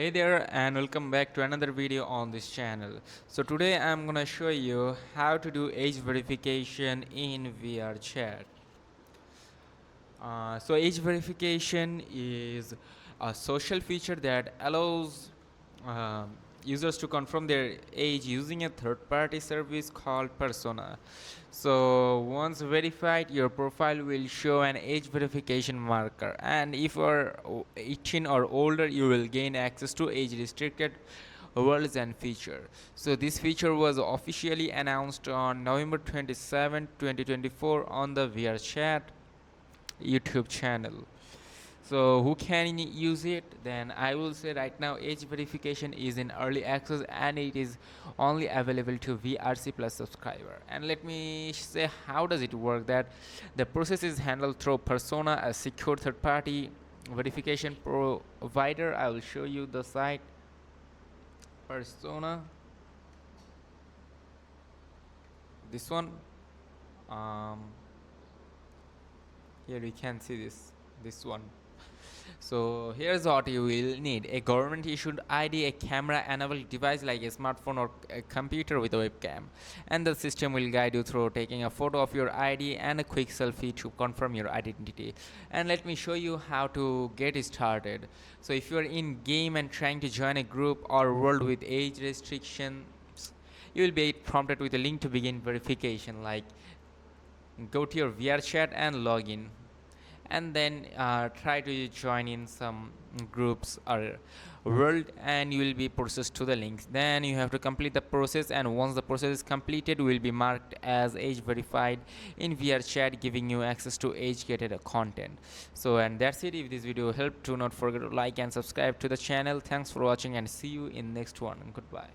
Hey there and welcome back to another video on this channel. So today I'm gonna show you how to do age verification in Vrchat. So age verification is a social feature that allows users to confirm their age using a third-party service called Persona. So once verified, your profile will show an age verification marker, and if you are 18 or older, you will gain access to age-restricted worlds and feature. So this feature was officially announced on November 27, 2024 on the Vrchat YouTube channel. So who can use it? Then I will say right now age verification is in early access and it is only available to VRC plus subscriber. And let me say how does it work. That the process is handled through Persona, a secure third party verification provider. I will show you the site. Persona, this one. um, Here you can see this one. So here's what you will need: a government issued ID, a camera enabled device like a smartphone or a computer with a webcam, and the system will guide you through taking a photo of your ID and a quick selfie to confirm your identity. And let me show you how to get started. So if you are in game and trying to join a group or world with age restriction, you will be prompted with a link to begin verification. Like, go to your Vrchat and log in, and then try to join in some groups or world, and you will be processed to the links. Then you have to complete the process, and once the process is completed, you will be marked as age verified in Vrchat, giving you access to age gated content. So, and that's it. If this video helped, do not forget to like and subscribe to the channel. Thanks for watching and see you in next one. Goodbye.